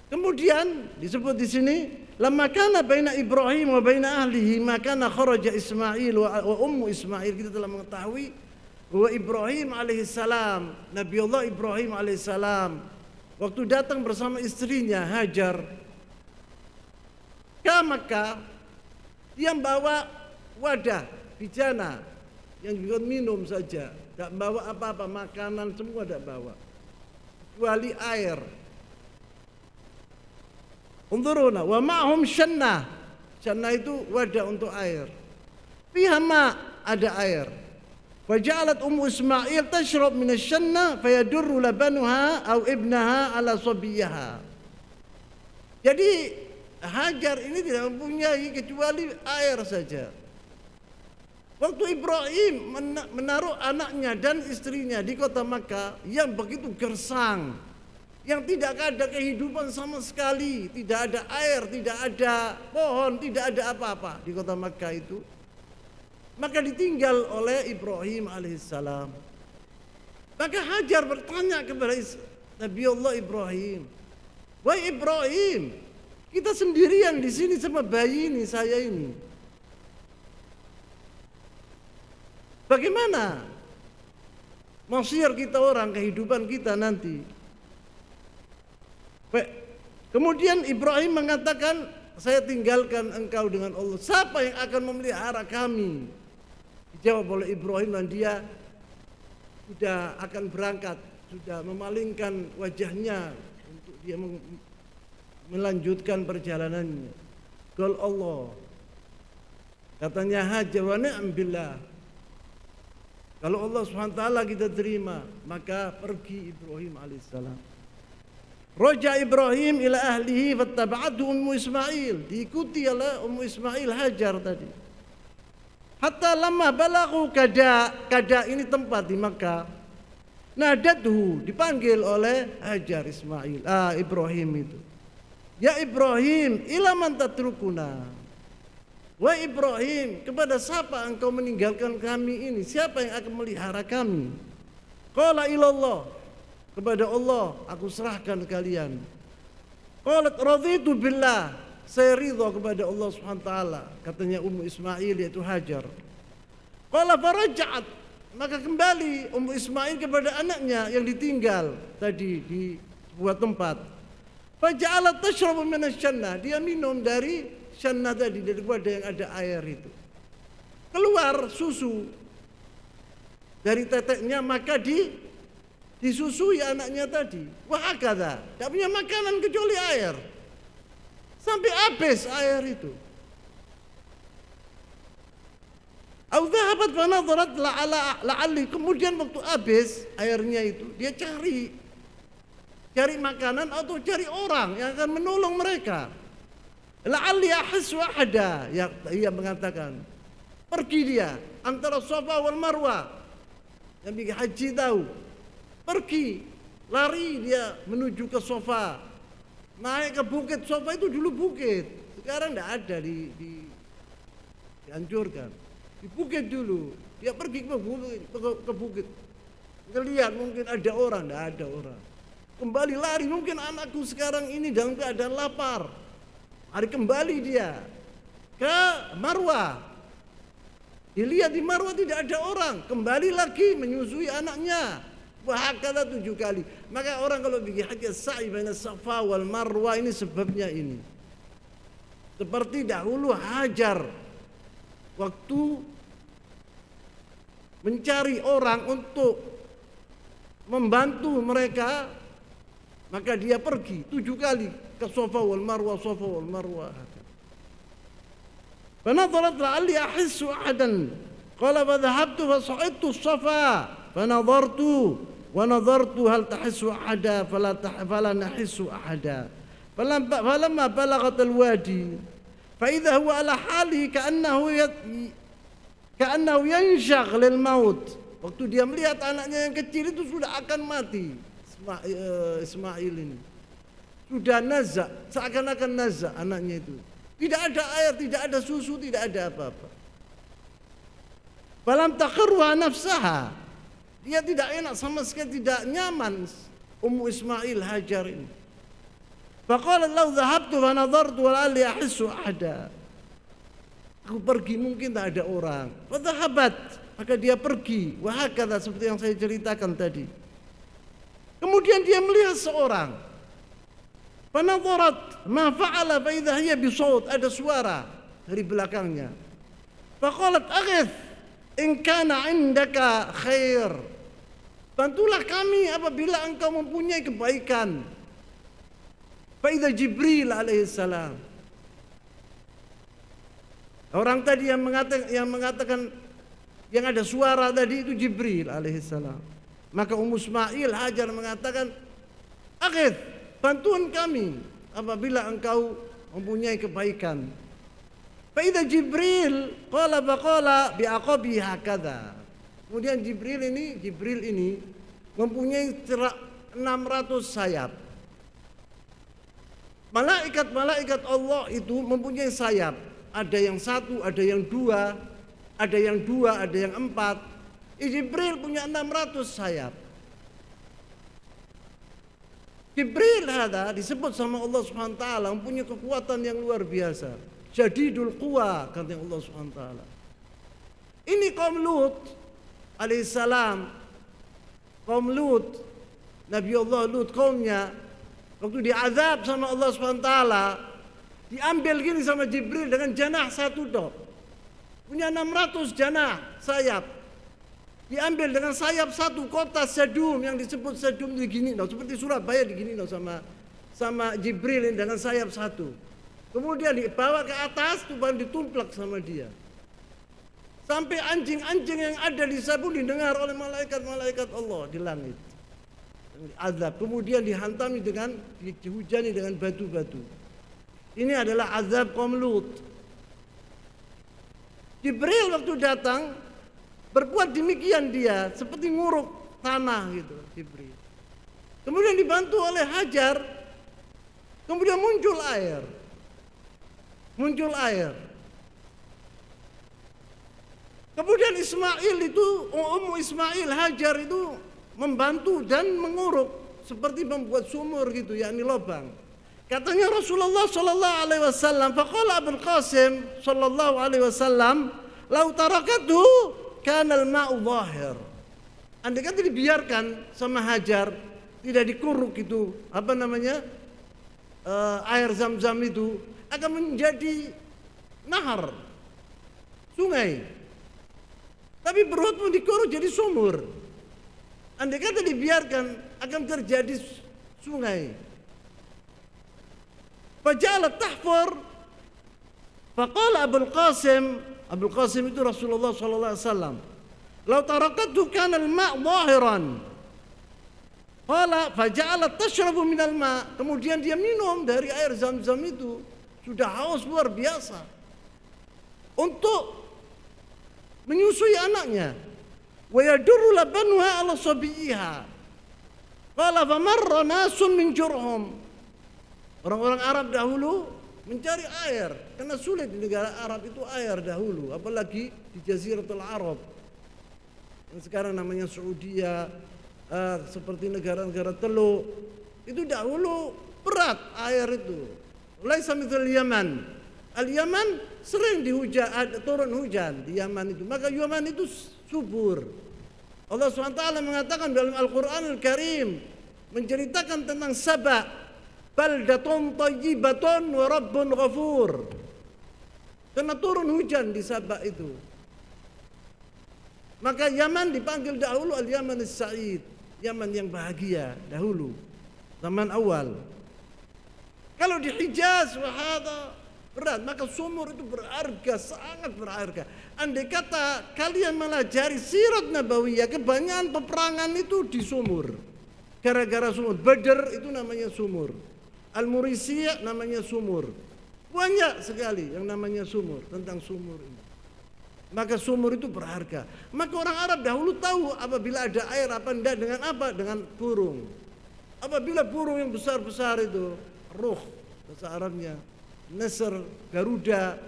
Kemudian disebut di sini, lamma kana baina Ibrahim wa baina ahlihi ma kana kharaja Ismail wa ummu Ismail. Kita telah mengetahui bahwa Ibrahim alaihissalam, Nabiullah Ibrahim alaihissalam, waktu datang bersama istrinya Hajar ke Makkah, dia bawa wadah bijana yang buat minum saja, tidak bawa apa-apa, makanan semua tidak bawa, kecuali air. Unzuruna wa ma'hum syannah. Syannah itu wadah untuk air. Fiha ma, ada air. Wa ja'alat ummu Ismail tashrab min asy-syannah fayadurru labanuha aw ibnaha ala sabiyaha. Jadi Hajar ini tidak mempunyai kecuali air saja. Waktu Ibrahim menaruh anaknya dan istrinya di kota Makkah yang begitu gersang, yang tidak ada kehidupan sama sekali, tidak ada air, tidak ada pohon, tidak ada apa-apa di kota Makkah itu, maka ditinggal oleh Ibrahim alaihissalam. Maka Hajar bertanya kepada Nabiullah Ibrahim, wahai Ibrahim, kita sendirian di sini sama bayi ini, saya ini, bagaimana masyir kita orang, kehidupan kita nanti? Kemudian Ibrahim mengatakan, saya tinggalkan engkau dengan Allah, siapa yang akan memelihara kami? Dijawab oleh Ibrahim, dan dia sudah akan berangkat, sudah memalingkan wajahnya untuk dia melanjutkan perjalanannya. Qul Allah, katanya Hajar, wa ni'am billah, kalau Allah SWT kita terima, maka pergi Ibrahim alaihissalam. Raja Ibrahim ila ahlihi fattaba'athu ummu Ismail, diikuti oleh ummu Ismail Hajar tadi. Hatta lama balagu kada ini tempat di Makkah. Nadathu, dipanggil oleh Hajar Ibrahim itu. Ya Ibrahim, ila man tatrukuna. Wahai Ibrahim, kepada siapa engkau meninggalkan kami ini? Siapa yang akan melihara kami? Qala ilallah, kepada Allah aku serahkan kalian. Qalat raditu billah, saya ridha kepada Allah SWT, katanya Ummu Ismail yaitu Hajar. Qala faraja'at, maka kembali Ummu Ismail kepada anaknya yang ditinggal tadi di sebuah tempat. Faja'alat tashrabu minas syannah, dia minum dari syannah tadi, dari wadah yang ada air itu. Keluar susu dari teteknya, maka disusui anaknya tadi. Wah, hakadha, tidak punya makanan kecuali air. sampai habis air itu. Au dhahabat fa nadharat la'alli, kemudian waktu habis airnya itu dia cari makanan atau cari orang yang akan menolong mereka. La'alli ahassu ahada, ya, ia mengatakan pergi dia antara Safa wal Marwah. Yang bikin haji tahu, pergi lari dia menuju ke Safa, naik ke bukit. Safa itu dulu bukit, sekarang tidak ada, dihancurkan. Di bukit dulu, dia pergi ke bukit, ngelihat mungkin ada orang, tidak ada orang. Kembali lari, mungkin anakku sekarang ini dalam keadaan lapar. Hari kembali dia ke Marwah, dilihat di Marwah tidak ada orang, kembali lagi menyusui anaknya. Wahakala 7 kali. Maka orang kalau bikin haji sa'i baina Safa wal Marwah, ini sebabnya ini. Seperti dahulu Hajar waktu mencari orang untuk membantu mereka, maka dia pergi 7 kali ke Safa wal Marwah, Safa wal Marwah. Fanadharat la'alli ahissu ahadan. Qala fadhahabtu fasa'idtu Safa fanadhartu wa nadhartu hal tahissu ahada fala nahissu ahada. Falamma balaghat al-wadi fa idha huwa ala hali ka'annahu yanshagh lil maut. Waktu dia melihat anaknya yang kecil itu sudah akan mati, Ismail ini sudah nazak, seakan-akan nazak anaknya itu. Tidak ada air, tidak ada susu, tidak ada apa-apa. Falam taqarruha nafsaha, dia tidak enak sama sekali, tidak nyaman Ummu Ismail Hajar ini. Faqalat law dhahabtu fa nadhartu wa la ahissu ahada. Aku pergi mungkin tak ada orang. Fa dhahabat, maka dia pergi. Wa hakadha, seperti yang saya ceritakan tadi. Kemudian dia melihat seorang. Fa nadharat ma fa'ala fa idha hiya bi shaut, ada suara dari belakangnya. Faqalat aghith in kana indaka khair, bantulah kami apabila engkau mempunyai kebaikan. Fa idza Jibril alaihi salam, orang tadi yang mengatakan yang ada suara tadi itu Jibril alaihi salam. Maka Ummu Ismail Hajar mengatakan, akhid, bantuan kami apabila engkau mempunyai kebaikan. Fa idza Jibril qala baqala bi'aqabi hakadha. Kemudian Jibril ini mempunyai 600 sayap. Malaikat-malaikat Allah itu mempunyai sayap. Ada yang 1, ada yang 2, ada yang 2, ada yang 4. Jibril punya 600 sayap. Jibril disebut sama Allah Subhanahu wa taala mempunyai kekuatan yang luar biasa. Jadidul quwa, kata Allah Subhanahu wa taala. Ini kaum Lut alaihissalam. Kaum Lut, Nabi Allah Lut kaumnya waktu diazab sama Allah Subhanahu wa taala, diambil gini sama Jibril dengan janah 1 dok. Punya 600 janah sayap. Diambil dengan sayap 1 kota Sadum, yang disebut Sadum digini, seperti Surabaya digini sama Jibril dengan sayap 1. Kemudian dibawa ke atas, tuh baru ditumplak sama dia. Sampai anjing-anjing yang ada di Sabun didengar oleh malaikat-malaikat Allah di langit. Azab. Kemudian dihujani dengan batu-batu. Ini adalah azab kaum Lut. Jibril waktu datang berbuat demikian, dia seperti nguruk tanah gitu, Jibril. Kemudian dibantu oleh Hajar. Kemudian muncul air. Kemudian Ismail itu, Ummu Ismail Hajar itu membantu dan menguruk seperti membuat sumur gitu, yakni lubang. Katanya Rasulullah sallallahu alaihi wasallam, faqala Abul Qasim sallallahu alaihi wasallam, "Lau tarakatu kana al-ma'u dhahir." Andai kata dibiarkan sama Hajar, tidak dikuruk itu, air Zam-Zam itu akan menjadi nahar, sungai. Tapi berhut pun dikuruk jadi sumur. Andai kata dibiarkan akan terjadi sungai. Faja'alat tahfur. Faqala Abul Qasim itu Rasulullah sallallahu alaihi wasallam, "Law tarakathu kana al-ma' dhahiran." Qala faja'alat tashrabu minal ma'. Kemudian dia minum dari air Zam-Zam itu. Sudah haus luar biasa. Untuk menyusui anaknya. Wa yadurru labanuha ala sabiyiha. Qala famarra nasun min Jurhum. Orang-orang Arab dahulu mencari air karena sulit di negara Arab itu air dahulu, apalagi di Jaziratul Arab yang sekarang namanya Saudia, seperti negara-negara Teluk. Itu dahulu berat air itu. Laisa mithal Yaman. Al-Yaman sering turun hujan di Yaman itu. Maka Yaman itu subur. Allah SWT mengatakan dalam Al-Quran Al-Karim, menceritakan tentang Saba, baldatun tayyibatun wa rabbun ghafur. Karena turun hujan di Saba itu. Maka Yaman dipanggil dahulu Al-Yaman As-Sa'id, Yaman yang bahagia dahulu, zaman awal. Kalau di Hijaz wahada berat, maka sumur itu berharga, sangat berharga. Andai kata kalian melajari sirat nabawiyah, kebanyakan peperangan itu di sumur. Gara-gara sumur. Badr itu namanya sumur. Al-Murisiyah namanya sumur. Banyak sekali yang namanya sumur, tentang sumur ini. Maka sumur itu berharga. Maka orang Arab dahulu tahu apabila ada air apa enggak dengan apa? Dengan burung. Apabila burung yang besar-besar itu, ruh bahasa Arabnya, Nasr, Garuda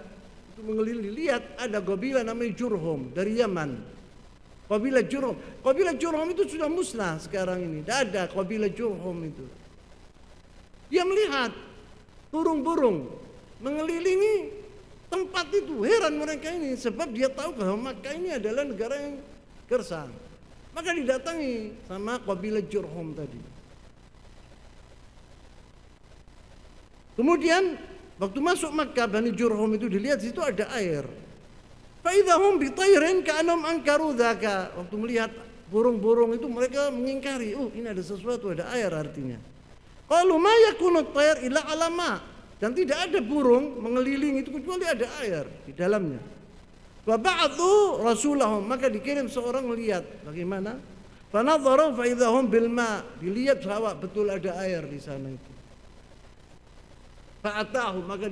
itu mengelilingi, lihat ada kabilah namanya Jurhum dari Yaman. Kabilah Jurhum itu sudah musnah sekarang ini. Tidak ada kabilah Jurhum itu. Dia melihat burung-burung mengelilingi tempat itu. Heran mereka ini sebab dia tahu bahwa Makkah ini adalah negara yang gersang. Maka didatangi sama kabilah Jurhum tadi. Kemudian waktu masuk Makkah, Bani Jurhum itu dilihat situ ada air. Fa idahum bi tayrin ka'annahum ankaru dzaka. Waktu melihat burung-burung itu mereka mengingkari, ini ada sesuatu, ada air artinya. Qalu ma yakunu at-tayr illa 'ala ma. Dan tidak ada burung mengelilingi itu kecuali ada air di dalamnya. Fa ba'athu rasulahum, maka dikirim seorang melihat bagaimana. Fa nadharu fa idahum bil ma. Dilihat bahwa betul ada air di sana itu. Fa'atahu, maka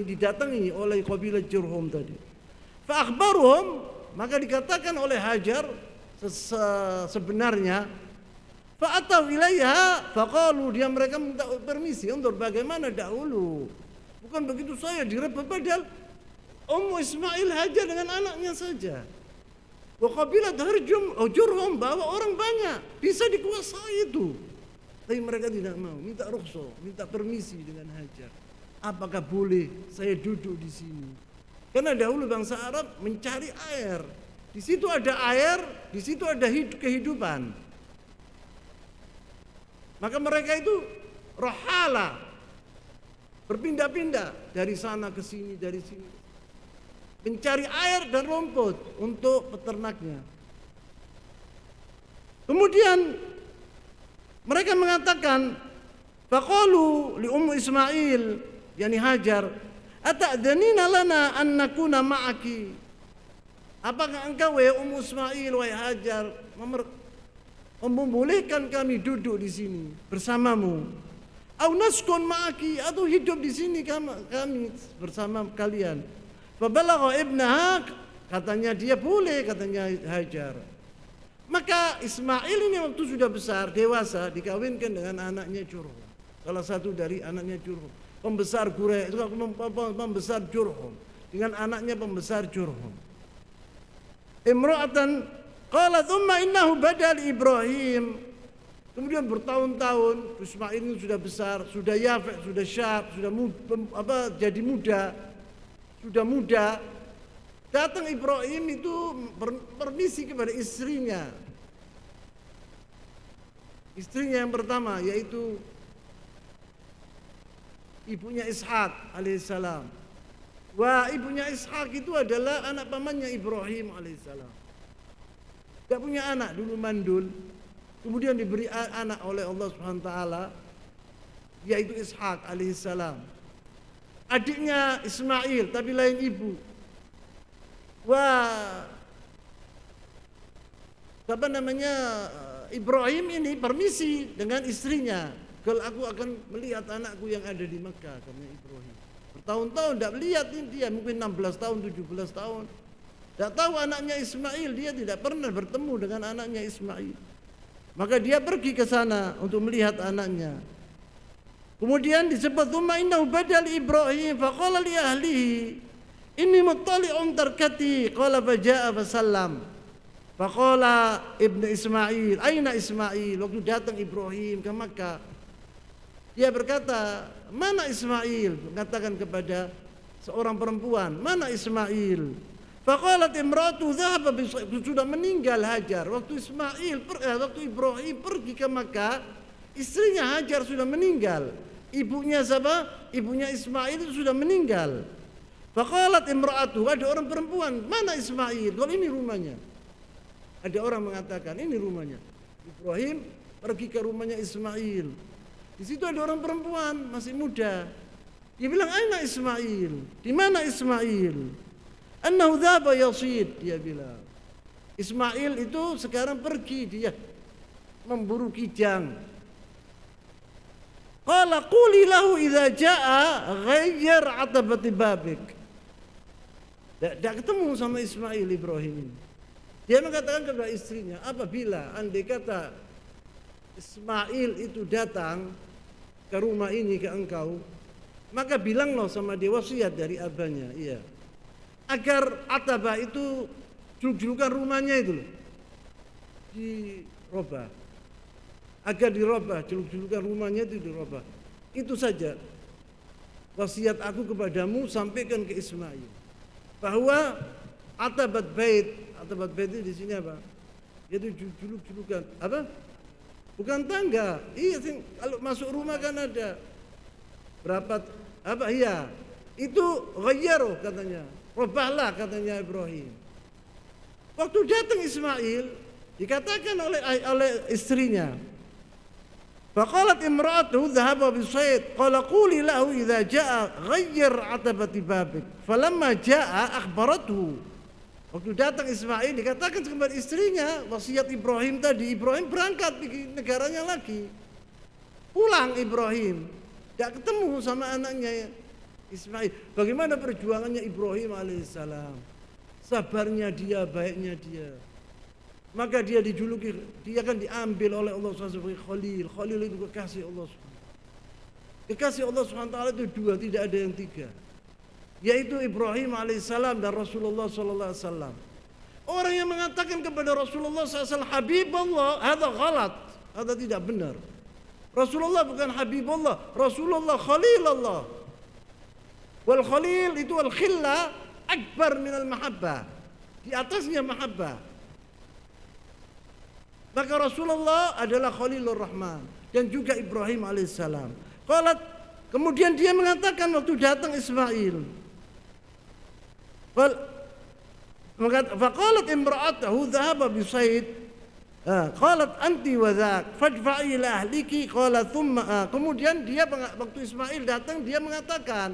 didatangi oleh kabilah Jurhum tadi. Fa'akhbaruhum, maka dikatakan oleh Hajar sebenarnya. Fa'atahu ilaiha, faqalu, mereka minta permisi untuk bagaimana dahulu. Bukan begitu saya direbut, padahal Ummu Ismail Hajar dengan anaknya saja. Wa qabilah Jurhum bawa orang banyak, bisa dikuasai itu. Tapi mereka tidak mau, minta rukhsah, minta permisi dengan Hajar. Apakah boleh saya duduk di sini? Karena dahulu bangsa Arab mencari air. Di situ ada air, di situ ada kehidupan. Maka mereka itu rohala, berpindah-pindah dari sana ke sini, dari sini. Mencari air dan rumput untuk peternaknya. Kemudian mereka mengatakan, faqalu li Ummu Ismail, yani Hajar, ata'dhanina lana an nakuna ma'aki. Apakah engkau wahai Ummu Ismail, wahai Hajar, membolehkan kami duduk di sini bersamamu? Au naskun ma'aki, atau hidup di sini kami bersama kalian. Fa balagha ibnaha, katanya dia boleh, katanya Hajar. Maka Ismail ini waktu sudah besar, dewasa, dikawinkan dengan anaknya Jurhum. Salah satu dari anaknya Jurhum. Pembesar Quraisy, pembesar Jurhum. Dengan anaknya pembesar Jurhum. Imra'atan qala thumma innahu badal Ibrahim. Kemudian bertahun-tahun Ismail ini sudah besar, sudah yafi', sudah syab, sudah jadi muda. Sudah muda. Datang Ibrahim itu permisi kepada istrinya. Istrinya yang pertama yaitu ibunya Ishak alaihissalam. Wah, ibunya Ishak itu adalah anak pamannya Ibrahim alaihissalam. Gak punya anak, dulu mandul. Kemudian diberi anak oleh Allah Subhanahu wa taala. yaitu Ishak alaihissalam. Adiknya Ismail tapi lain ibu. Wah, apa namanya, Ibrahim ini permisi dengan istrinya, kalau aku akan melihat anakku yang ada di Mekah, katanya Ibrahim. Bertahun-tahun tidak melihat dia, mungkin 16 tahun, 17 tahun. Tidak tahu anaknya Ismail, dia tidak pernah bertemu dengan anaknya Ismail. Maka dia pergi ke sana untuk melihat anaknya. Kemudian disebut thumma innahu badal Ibrahim faqala li ahlihi inni muttali'un tarkati qala faja'a fasallam. Faqala ibnu Ismail, aina Ismail? Waktu datang Ibrahim ke Makkah, dia berkata, mana Ismail? Mengatakan kepada seorang perempuan, mana Ismail? Faqalat imratu dhahaba sudah meninggal Hajar. Waktu Ibrahim pergi ke Makkah, istrinya Hajar sudah meninggal. Ibunya siapa? Ibunya Ismail itu sudah meninggal. Faqalat imratu, ada orang perempuan, mana Ismail? Kalau ini rumahnya. Ada orang mengatakan ini rumahnya. Ibrahim pergi ke rumahnya Ismail. Di situ ada orang perempuan masih muda. Dia bilang, aina Ismail? Di mana Ismail? Annahu dhaba yasid, dia bilang. Ismail itu sekarang pergi, dia memburu kijang. Qala quli lahu idza jaa ghayyir atabati babik. Tidak ketemu sama Ismail Ibrahim ini. Dia mengatakan kepada istrinya, apabila andai kata Ismail itu datang ke rumah ini ke engkau, maka bilanglah sama dia, wasiat dari abahnya, iya, agar atabah itu julukan rumahnya itu dirubah, agar dirubah, julukan rumahnya itu dirubah. Itu saja wasiat aku kepadamu, sampaikan ke Ismail bahwa atabat bait itu di sini apa? Itu julukan apa? Bukan tangga. Iya, kalau masuk rumah kan ada berapa apa? Iya, itu ghayyaru katanya. Rubahlah katanya Ibrahim. Waktu datang Ismail, dikatakan oleh istrinya, faqalat imra'atu dhahaba bisayd qala quli lahu idza jaa ghayyir atabati babik falamma jaa akhbarathu. Waktu datang Ismail, dikatakan kepada istrinya wasiat Ibrahim tadi. Ibrahim berangkat di negaranya lagi, pulang Ibrahim, tidak ketemu sama anaknya Ismail. Bagaimana perjuangannya Ibrahim alaihissalam, sabarnya dia, baiknya dia. Maka dia dijuluki, dia kan diambil oleh Allah SWT sebagai Khalil. Khalil itu kekasih Allah SWT. Kekasih Allah SWT itu dua, tidak ada yang tiga, yaitu Ibrahim alaihissalam dan Rasulullah SAW. Orang yang mengatakan kepada Rasulullah SAW Habibullah, hadza ghalat, hadza tidak benar. Rasulullah bukan Habibullah, Rasulullah Khalilullah. Wal Khalil itu al khillah akbar minal mahabbah, di atasnya mahabbah. Maka Rasulullah adalah Khalilur Rahman dan juga Ibrahim alaihissalam. Kemudian dia mengatakan waktu datang Ismail, faqalat imra'atuhu dhahaba bisayd qalat anti wa dhak fadfa'i ila ahliki qala thumma. Kemudian dia waktu Ismail datang, dia mengatakan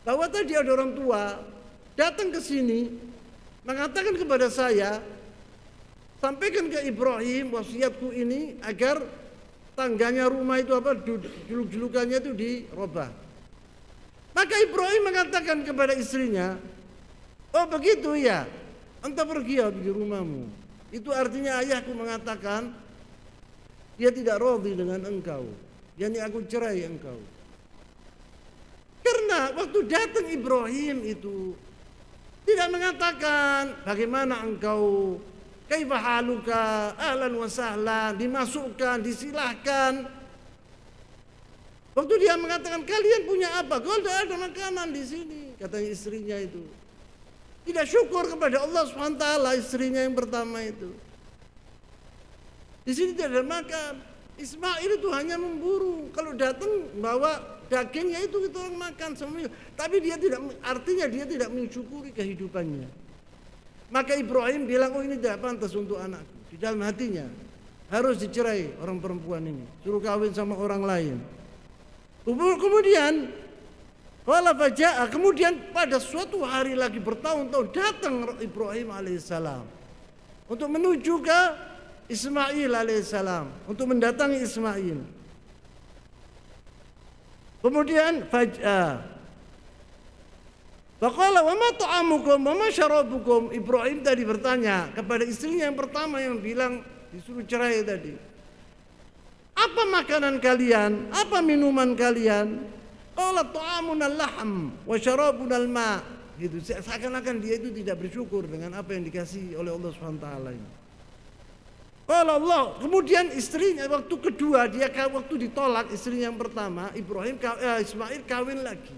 bahwa tadi ada orang tua datang ke sini mengatakan kepada saya, sampaikan ke Ibrahim wasiatku ini agar tangganya rumah itu apa, juluk-julukannya itu dirubah. Maka Ibrahim mengatakan kepada istrinya, oh begitu ya, engkau pergi di rumahmu. Itu artinya ayahku mengatakan dia tidak radhi dengan engkau, yakni aku cerai engkau. Karena waktu datang Ibrahim itu tidak mengatakan bagaimana engkau, kaifa haluka, ahlan wa sahlan, dimasukkan, disilahkan. Waktu dia mengatakan kalian punya apa? Kalau tidak ada makanan di sini, katanya istrinya itu. Tidak syukur kepada Allah SWT, istrinya yang pertama itu. Di sini tidak ada makan. Ismail itu hanya memburu. Kalau datang bawa dagingnya itu kita orang makan semuanya. Tapi dia tidak, artinya dia tidak mensyukuri kehidupannya. Maka Ibrahim bilang, oh ini tidak pantas untuk anakku. Di dalam hatinya harus dicerai orang perempuan ini, suruh kawin sama orang lain. Kemudian qala faja'a, kemudian pada suatu hari lagi bertahun-tahun datang Ibrahim alaihissalam untuk menuju ke Ismail alaihissalam, untuk mendatangi Ismail. Kemudian faqala wa ma ta'amukum wa ma syarabukum. Ibrahim tadi bertanya kepada istrinya yang pertama yang bilang disuruh cerai tadi. Apa makanan kalian? Apa minuman kalian? Qala ta'amuna al-lahm wa syarabuna al-ma'. Gitu. Seakan-akan dia itu tidak bersyukur dengan apa yang dikasih oleh Allah Subhanahu wa taala ini. Qala Allah, kemudian istrinya waktu kedua waktu ditolak istrinya yang pertama, Ismail kawin lagi.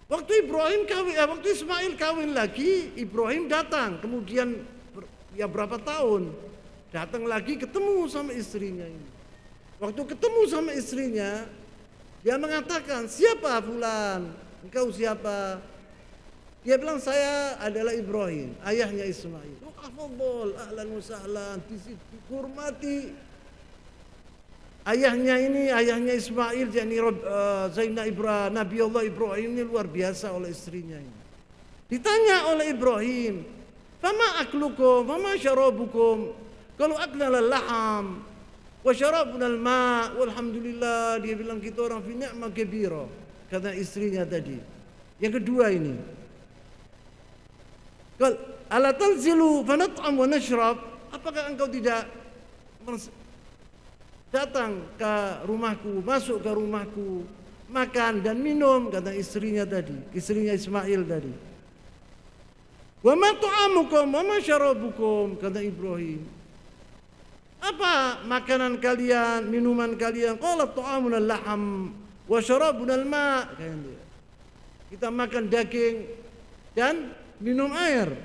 Waktu Ismail kawin lagi, Ibrahim datang. Kemudian berapa tahun datang lagi ketemu sama istrinya ini. Waktu ketemu sama istrinya, dia mengatakan, "Siapa fulan? Engkau siapa?" Dia bilang, "Saya adalah Ibrahim, ayahnya Ismail." "Oh, afdal, ahlan wa sahlan." Dihormati ayahnya Ismail, yakni Nabi Allah Ibrahim ini luar biasa oleh istrinya ini. Ditanya oleh Ibrahim, "Fama aklukum, fama syarabukum?" Kalau aklal laham wa syarabuna al-ma', walhamdulillah, dia bilang kita orang fi ni'mah kabira, kata istrinya tadi. Yang kedua ini, qal ala tanzilu fa nat'am wa nashrab, apakah engkau tidak datang ke rumahku, masuk ke rumahku, makan dan minum, kata istrinya tadi, istrinya Ismail tadi. Wa ma ta'amukum wa ma syarabukum, kata Ibrahim. Apa makanan kalian, minuman kalian? Qala ta'amuna al-lahm wa syarabuna al-ma'. Kita makan daging dan minum air.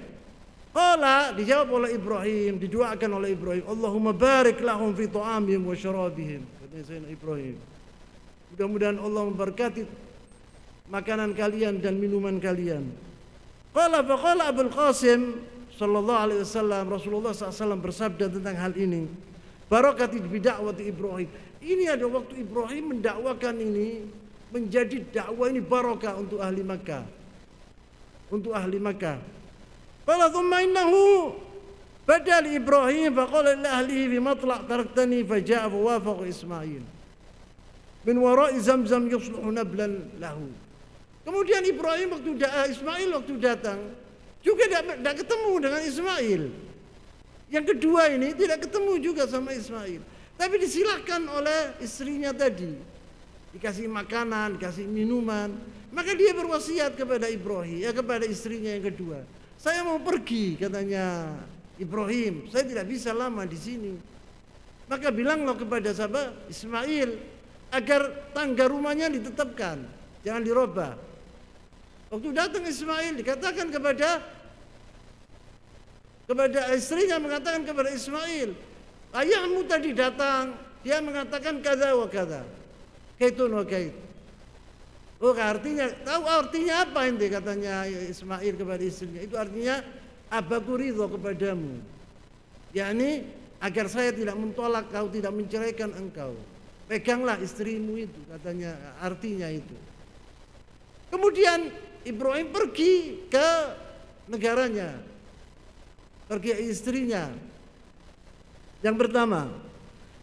Qala, dijawab oleh Ibrahim, didoakan oleh Ibrahim, Allahumma barik lahum fi ta'amihim wa syarabihim. Katanya Sayyidina Ibrahim, mudah-mudahan Allah memberkati makanan kalian dan minuman kalian. Qala faqala Abul Qasim sallallahu alaihi wasallam, Rasulullah SAW bersabda tentang hal ini, barakati bidakwati Ibrahim. Ini ada waktu Ibrahim mendakwakan ini, menjadi dakwah ini barakah untuk ahli Makkah. Untuk ahli Makkah. Qala thumma innahu badal Ibrahim faqala li ahlihi fi matla' taraktani faja'a fawafaqa Ismail min wara'i Zamzam yusluhu nablan lahu. Kemudian Ibrahim Ismail waktu datang juga tidak ketemu dengan Ismail. Yang kedua ini tidak ketemu juga sama Ismail, tapi disilahkan oleh istrinya tadi, dikasih makanan, dikasih minuman. Maka dia berwasiat kepada kepada istrinya yang kedua, "Saya mau pergi," katanya Ibrahim, "saya tidak bisa lama di sini." Maka bilanglah kepada sahabat Ismail agar tangga rumahnya ditetapkan, jangan dirubah. Waktu datang Ismail dikatakan kepada istrinya, mengatakan kepada Ismail, "Ayahmu tadi datang, dia mengatakan kada wa kada, kaitun wa kait." Oh, tahu artinya apa ente, katanya Ismail kepada istrinya. Itu artinya abaku ridho kepadamu, yakni agar saya tidak mentolak kau, tidak menceraikan engkau. Peganglah istrimu itu, katanya, artinya itu. Kemudian Ibrahim pergi ke negaranya, pergi istrinya yang pertama.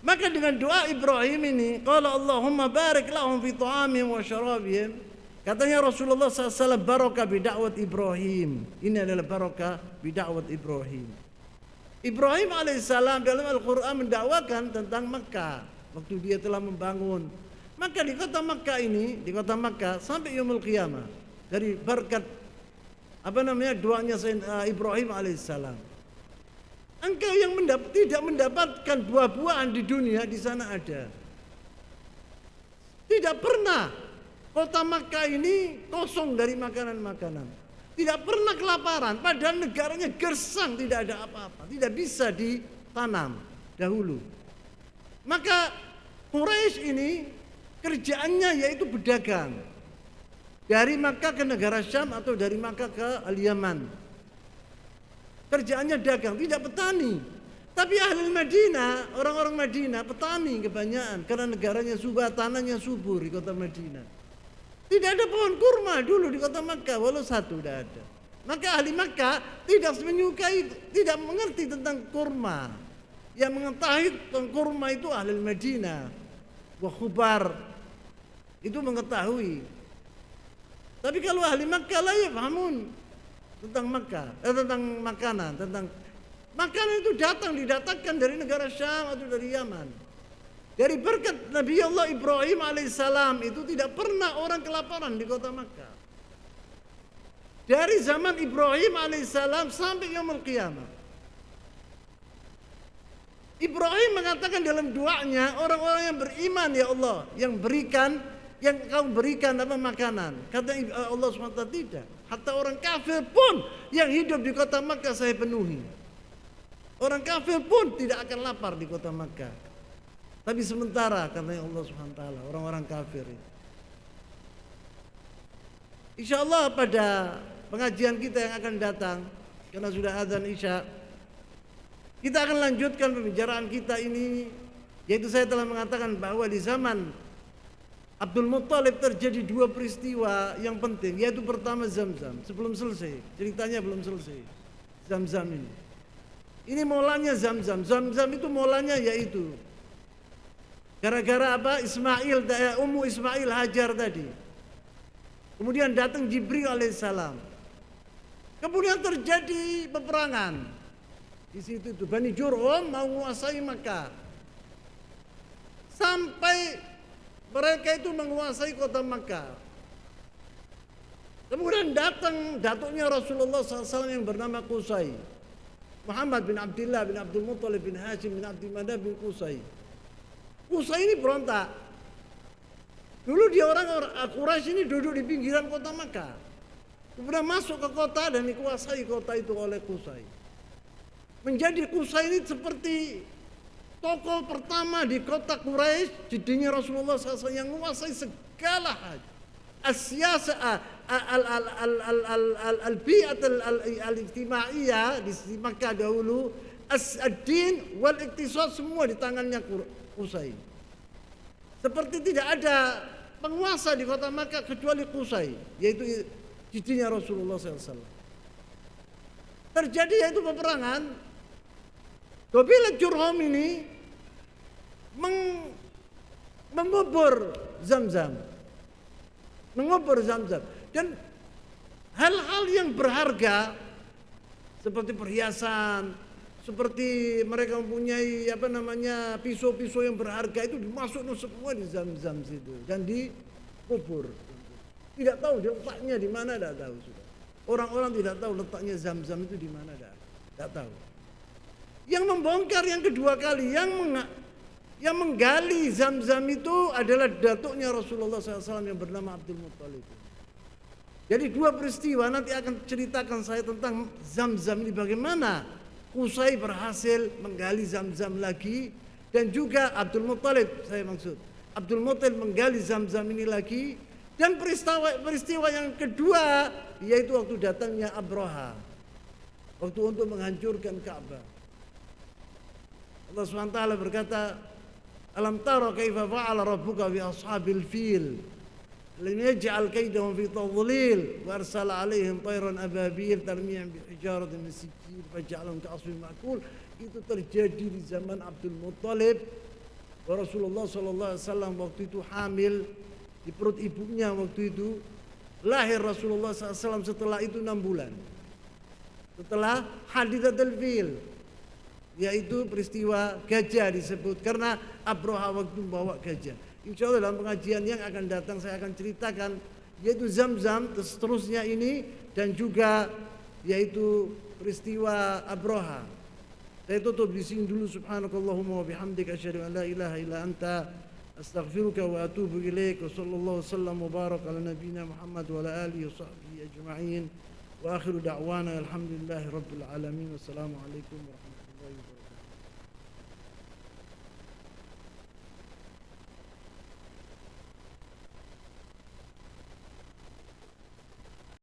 Maka dengan doa Ibrahim ini, qala Allahumma barik lahum fi ta'amihim wa syarabihim, katanya Rasulullah SAW, barakah bidakwat Ibrahim. Ini adalah barakah bidakwat Ibrahim. Ibrahim alaihissalam dalam Al-Quran mendakwakan tentang Makkah waktu dia telah membangun. Maka di kota Makkah ini, di kota Makkah sampai yaumul qiyamah, dari berkat doanya Ibrahim alaihissalam, engkau yang tidak mendapatkan buah-buahan di dunia, di sana ada. Tidak pernah kota Makkah ini kosong dari makanan-makanan. Tidak pernah kelaparan, padahal negaranya gersang, tidak ada apa-apa, tidak bisa ditanam dahulu. Maka Quraisy ini kerjaannya yaitu berdagang. Dari Makkah ke negara Syam atau dari Makkah ke Al-Yaman. Kerjaannya dagang, tidak petani. Tapi ahli Madinah, orang-orang Madinah, petani kebanyakan karena negaranya subur, tanahnya subur di kota Madinah. Tidak ada pohon kurma dulu di kota Makkah, walau satu tidak ada. Maka ahli Makkah tidak menyukai, tidak mengerti tentang kurma. Yang mengetahui tentang kurma itu ahli Madinah, wa Khubar, itu mengetahui. Tapi kalau ahli Makkah lah ya fahamun tentang Makkah, tentang makanan, tentang makanan itu didatangkan dari negara Syam atau dari Yaman. Dari berkat Nabi Allah Ibrahim alaihissalam itu tidak pernah orang kelaparan di kota Makkah. Dari zaman Ibrahim alaihissalam sampai yaumul qiyamah. Ibrahim mengatakan dalam doanya, orang-orang yang beriman ya Allah, yang berikan, yang kau berikan apa makanan. Kata Allah SWT tidak. Hatta orang kafir pun yang hidup di kota Makkah saya penuhi. Orang kafir pun tidak akan lapar di kota Makkah. Tapi sementara katanya Allah SWT, orang-orang kafir itu. Insya Allah pada pengajian kita yang akan datang, karena sudah azan Isya, kita akan lanjutkan pembicaraan kita ini, yaitu saya telah mengatakan bahwa di zaman Abdul Muttalib terjadi dua peristiwa yang penting, yaitu pertama Zamzam. Sebelum selesai, ceritanya belum selesai. Zamzam ini. Ini mulanya Zamzam. Zamzam itu mulanya yaitu gara-gara apa? Ummu Ismail Hajar tadi. Kemudian datang Jibril alaihissalam. Kemudian terjadi peperangan. Di situ itu Bani Jurhum mau menguasai Makkah. Sampai mereka itu menguasai kota Makkah. Kemudian datang datuknya Rasulullah SAW yang bernama Qusay. Muhammad bin Abdullah bin Abdul Muttalib bin Hashim bin Abdul Manaf bin Qusay. Qusay ini berontak. Dulu dia orang Quraisy ini duduk di pinggiran kota Makkah. Kemudian masuk ke kota dan dikuasai kota itu oleh Qusay. Menjadi Qusay ini seperti tokoh pertama di kota Quraisy, jadinya Rasulullah SAW yang menguasai segala hal. As-siyasa al-bi'at al-ijtimaiyah di Makkah dahulu, ad-din wal iktisad semua di tangannya Qusay. Seperti tidak ada penguasa di kota Makkah kecuali Qusay, yaitu jadinya Rasulullah SAW. Terjadi yaitu peperangan. Kabilah Jurhum ini mengubur Zamzam. Mengubur Zamzam. Dan hal-hal yang berharga seperti perhiasan, seperti mereka mempunyai pisau-pisau yang berharga itu dimasukkan semua di Zamzam situ dan dikubur. Tidak tahu letaknya di mana, tidak tahu sudah. Orang-orang tidak tahu letaknya Zamzam itu di mana, tidak tahu. Yang membongkar yang kedua kali, yang menggali Zamzam itu adalah datuknya Rasulullah SAW yang bernama Abdul Muttalib. Jadi dua peristiwa nanti akan ceritakan saya tentang Zamzam ini, bagaimana Qusay berhasil menggali Zamzam lagi, dan juga Abdul Muttalib, saya maksud Abdul Muttalib menggali Zamzam ini lagi. Dan peristiwa yang kedua yaitu waktu datangnya Abraha, waktu untuk menghancurkan Ka'bah. Allah SWT berkata, alam tara kaifa fa'ala rabbuka bi ashabil fil lam yaj'al kaidahum fi tadlil wa arsala alaihim tayran ababil tarmiyahum bi hijaratin min sijil faj'alahum ka'asfin ma'kul. Itu terjadi di zaman Abdul Muttalib. Rasulullah SAW waktu itu hamil di perut ibunya, waktu itu lahir Rasulullah SAW setelah itu 6 bulan setelah hadithatul fil, yaitu peristiwa gajah disebut karena Abraha waktu membawa gajah. Insya Allah dalam pengajian yang akan datang saya akan ceritakan yaitu Zamzam seterusnya ini, dan juga yaitu peristiwa Abraha. Saya tutup di sini dulu. Subhanakallahumma wa bihamdika asyhadu an la ilaha illa anta astaghfiruka wa atubu ilaik. Wa sallallahu wasallam wa barak ala nabiyyina Muhammad wa ala alihi wa sahbihi ajma'in. Wa akhiru da'wana alhamdulillahi rabbil alamin. Wassalamu alaikum warahmatullahi wabarakatuh.